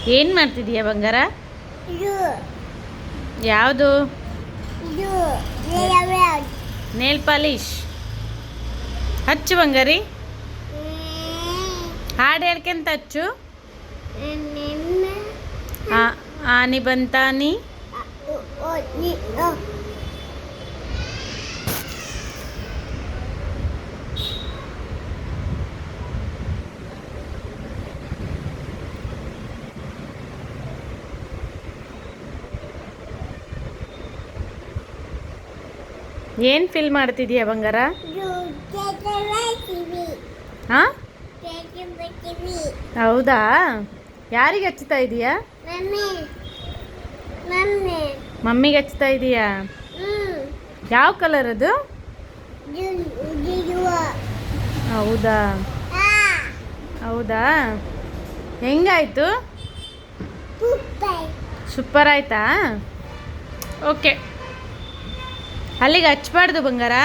ಏನು ಮಾಡ್ತಿದೀಯ ಬಂಗಾರ? ಇದು ಯಾವುದು? ಇದು ನೇಲ್ ಪಾಲಿಶ್. ಹಚ್ಚು ಬಂಗಾರಿ, ಹಾಡು ಹೇಳ್ಕೊಂತ ಹಚ್ಚು. ಆನಿ ಬಂತಾನಿ. ಏನು ಫೀಲ್ ಮಾಡ್ತಿದೀಯ ಬಂಗಾರ? ಹಾಂ, ಹೌದಾ? ಯಾರಿಗೆ ಹಚ್ತಾ ಇದೀಯಾ? ಮಮ್ಮಿಗೆ ಹಚ್ತಾ ಇದೀಯಾ? ಯಾವ ಕಲರ್ ಅದು? ಹೌದಾ ಹೌದಾ ಹೆಂಗಾಯ್ತು? ಸೂಪರ್ ಆಯ್ತಾ? ಓಕೆ, ಅಲ್ಲಿಗೆ ಹಚ್ಬಾರ್ದು ಬಂಗಾರ.